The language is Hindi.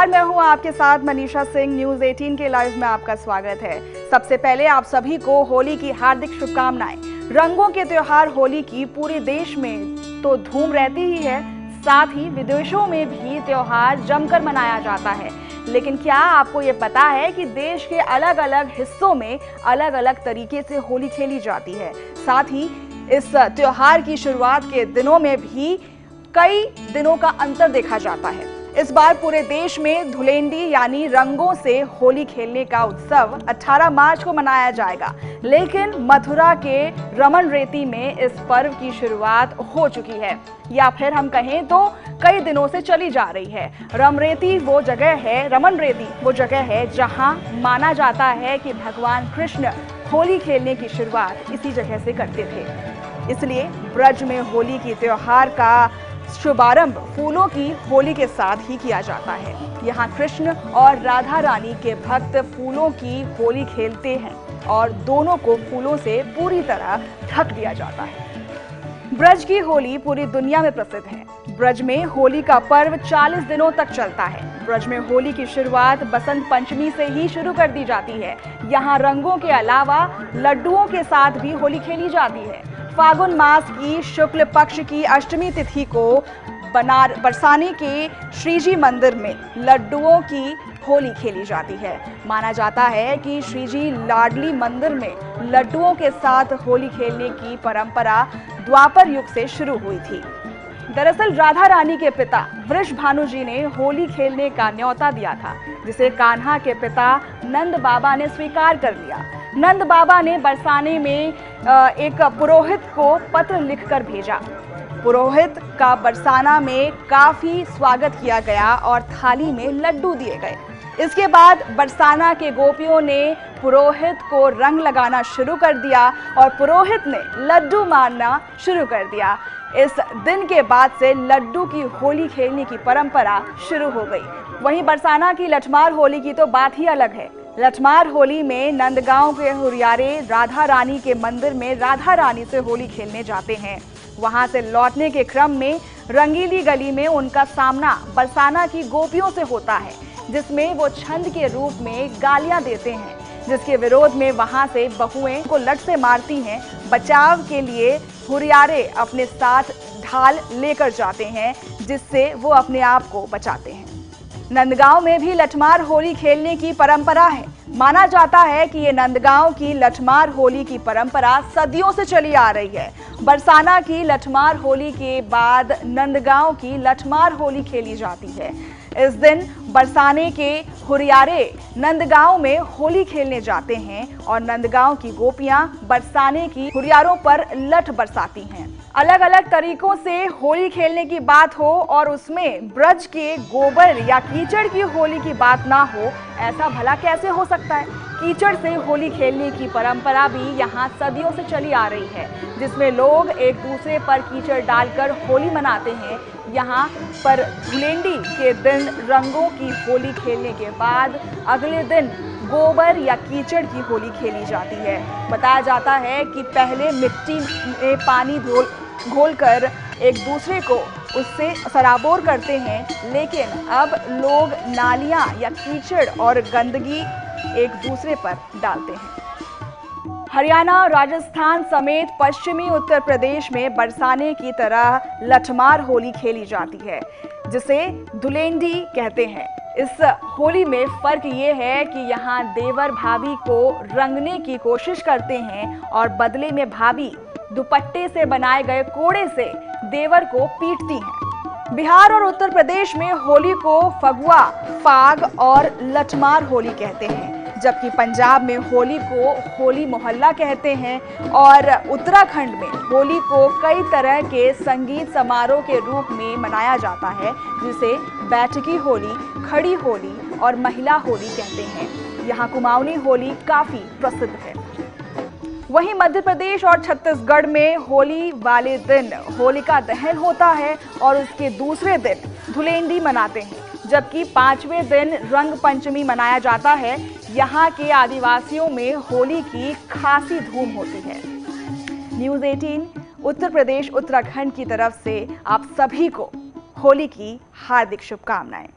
मैं हूं आपके साथ मनीषा सिंह। न्यूज़ 18 के लाइव में आपका स्वागत है। सबसे पहले आप सभी को होली की हार्दिक शुभकामनाएं। रंगों के त्योहार होली की पूरे देश में तो धूम रहती ही है, साथ ही विदेशों में भी त्योहार जमकर मनाया जाता है। लेकिन क्या आपको ये पता है कि देश के अलग अलग हिस्सों में अलग अलग तरीके से होली खेली जाती है। साथ ही इस त्योहार की शुरुआत के दिनों में भी कई दिनों का अंतर देखा जाता है। इस बार पूरे देश में धुलेंडी यानी रंगों से होली खेलने का उत्सव 18 मार्च को मनाया जाएगा, लेकिन मथुरा के रमन रेती में इस पर्व की शुरुआत हो चुकी है, या फिर हम कहें तो कई दिनों से चली जा रही है। रमन रेती वो जगह है जहां माना जाता है कि भगवान कृष्ण होली खेलने की शुरुआत इसी जगह से करते थे। इसलिए ब्रज में होली की त्योहार का शुभारंभ फूलों की होली के साथ ही किया जाता है। यहाँ कृष्ण और राधा रानी के भक्त फूलों की होली खेलते हैं और दोनों को फूलों से पूरी तरह ढक दिया जाता है। ब्रज की होली पूरी दुनिया में प्रसिद्ध है। ब्रज में होली का पर्व 40 दिनों तक चलता है। ब्रज में होली की शुरुआत बसंत पंचमी से ही शुरू कर दी जाती है। यहाँ रंगों के अलावा लड्डुओं के साथ भी होली खेली जाती है। फागुन मास की शुक्ल पक्ष की अष्टमी तिथि को बरसाने के श्रीजी मंदिर में लड्डुओं की होली खेली जाती है। माना जाता है कि श्रीजी लाडली मंदिर में लड्डुओं के साथ होली खेलने की परंपरा द्वापर युग से शुरू हुई थी। दरअसल राधा रानी के पिता वृषभानु जी ने होली खेलने का न्योता दिया था, जिसे कान्हा के पिता नंद बाबा ने स्वीकार कर लिया। नंद बाबा ने बरसाने में एक पुरोहित को पत्र लिखकर भेजा। पुरोहित का बरसाना में काफी स्वागत किया गया और थाली में लड्डू दिए गए। इसके बाद बरसाना के गोपियों ने पुरोहित को रंग लगाना शुरू कर दिया और पुरोहित ने लड्डू मारना शुरू कर दिया। इस दिन के बाद से लड्डू की होली खेलने की परंपरा शुरू हो गई। वहीं बरसाना की लठमार होली की तो बात ही अलग है। लठमार होली में नंदगांव के हुरियारे राधा रानी के मंदिर में राधा रानी से होली खेलने जाते हैं। वहां से लौटने के क्रम में रंगीली गली में उनका सामना बरसाना की गोपियों से होता है, जिसमें वो छंद के रूप में गालियां देते हैं, जिसके विरोध में वहां से बहुएं को लठ से मारती हैं। बचाव के लिए हुरियारे अपने साथ ढाल लेकर जाते हैं, जिससे वो अपने आप को बचाते हैं। नंदगांव में भी लठमार होली खेलने की परंपरा है। माना जाता है कि ये नंदगांव की लठमार होली की परंपरा सदियों से चली आ रही है। बरसाना की लठमार होली के बाद नंदगांव की लठमार होली खेली जाती है। इस दिन बरसाने के हुरियारे नंदगांव में होली खेलने जाते हैं और नंदगांव की गोपियां बरसाने की हुरियारों पर लठ बरसाती हैं। अलग अलग तरीकों से होली खेलने की बात हो और उसमें ब्रज के गोबर या कीचड़ की होली की बात ना हो, ऐसा भला कैसे हो सकता है। कीचड़ से होली खेलने की परंपरा भी यहाँ सदियों से चली आ रही है, जिसमें लोग एक दूसरे पर कीचड़ डालकर होली मनाते हैं। यहाँ पर धुलेंडी के दिन रंगों की होली खेलने के बाद अगले दिन गोबर या कीचड़ की होली खेली जाती है। बताया जाता है कि पहले मिट्टी में पानी घोलकर एक दूसरे को उससे सराबोर करते हैं, लेकिन अब लोग नालियां या कीचड़ और गंदगी एक दूसरे पर डालते हैं। हरियाणा, राजस्थान समेत पश्चिमी उत्तर प्रदेश में बरसाने की तरह लठमार होली खेली जाती है, जिसे धुलेंडी कहते हैं। इस होली में फर्क ये है कि यहाँ देवर भाभी को रंगने की कोशिश करते हैं और बदले में भाभी दुपट्टे से बनाए गए कोड़े से देवर को पीटती हैं। बिहार और उत्तर प्रदेश में होली को फगुआ, फाग और लठमार होली कहते हैं, जबकि पंजाब में होली को होली मोहल्ला कहते हैं और उत्तराखंड में होली को कई तरह के संगीत समारोह के रूप में मनाया जाता है, जिसे बैठकी होली, खड़ी होली और महिला होली कहते हैं। यहाँ कुमाऊनी होली काफी प्रसिद्ध है। वहीं मध्य प्रदेश और छत्तीसगढ़ में होली वाले दिन होलिका दहन होता है और उसके दूसरे दिन धुलेंडी मनाते हैं, जबकि 5वें दिन रंग पंचमी मनाया जाता है। यहाँ के आदिवासियों में होली की खासी धूम होती है। न्यूज़ 18 उत्तर प्रदेश उत्तराखंड की तरफ से आप सभी को होली की हार्दिक शुभकामनाएं।